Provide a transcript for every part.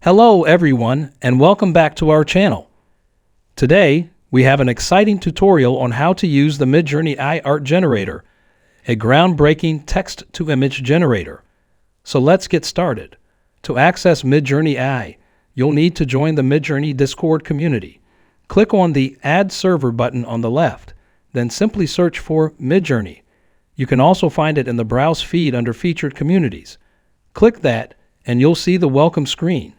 Hello everyone and welcome back to our channel. Today we have an exciting tutorial on how to use the Midjourney AI art generator, a groundbreaking text-to-image generator. So let's get started. To access Midjourney AI, you'll need to join the Midjourney Discord community. Click on the Add Server button on the left, then simply search for Midjourney. You can also find it in the Browse feed under Featured Communities. Click that and you'll see the welcome screen.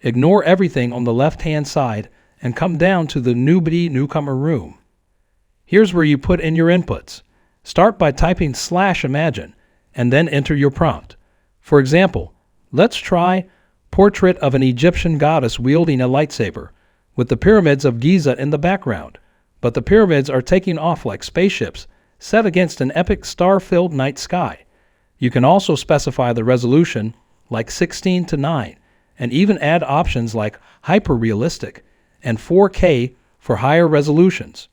Ignore everything on the left-hand side and come down to the Newcomer room. Here's where you put in your inputs. Start by typing /imagine and then enter your prompt. For example, let's try portrait of an Egyptian goddess wielding a lightsaber with the pyramids of Giza in the background, but the pyramids are taking off like spaceships set against an epic star-filled night sky. You can also specify the resolution like 16:9 and even add options like hyper-realistic and 4K for higher resolutions.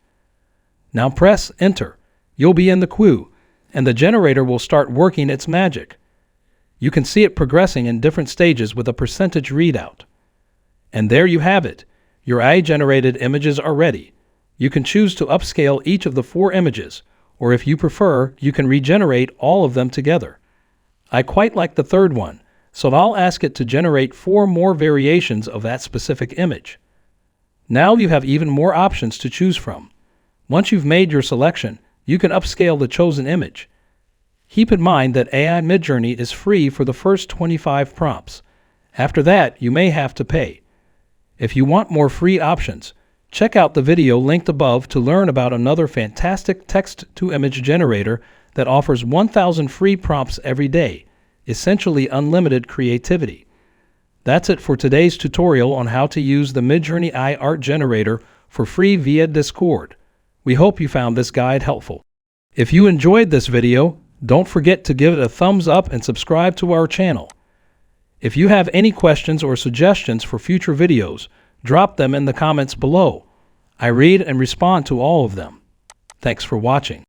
Now press Enter. You'll be in the queue, and the generator will start working its magic. You can see it progressing in different stages with a percentage readout. And there you have it. Your AI-generated images are ready. You can choose to upscale each of the 4 images, or if you prefer, you can regenerate all of them together. I quite like the third one, so I'll ask it to generate 4 more variations of that specific image. Now you have even more options to choose from. Once you've made your selection, you can upscale the chosen image. Keep in mind that AI Midjourney is free for the first 25 prompts. After that, you may have to pay. If you want more free options, check out the video linked above to learn about another fantastic text-to-image generator that offers 1,000 free prompts every day. Essentially unlimited creativity. That's it for today's tutorial on how to use the Midjourney AI art generator for free via Discord. We hope you found this guide helpful. If you enjoyed this video, don't forget to give it a thumbs up and subscribe to our channel. If you have any questions or suggestions for future videos, drop them in the comments below. I read and respond to all of them. Thanks for watching.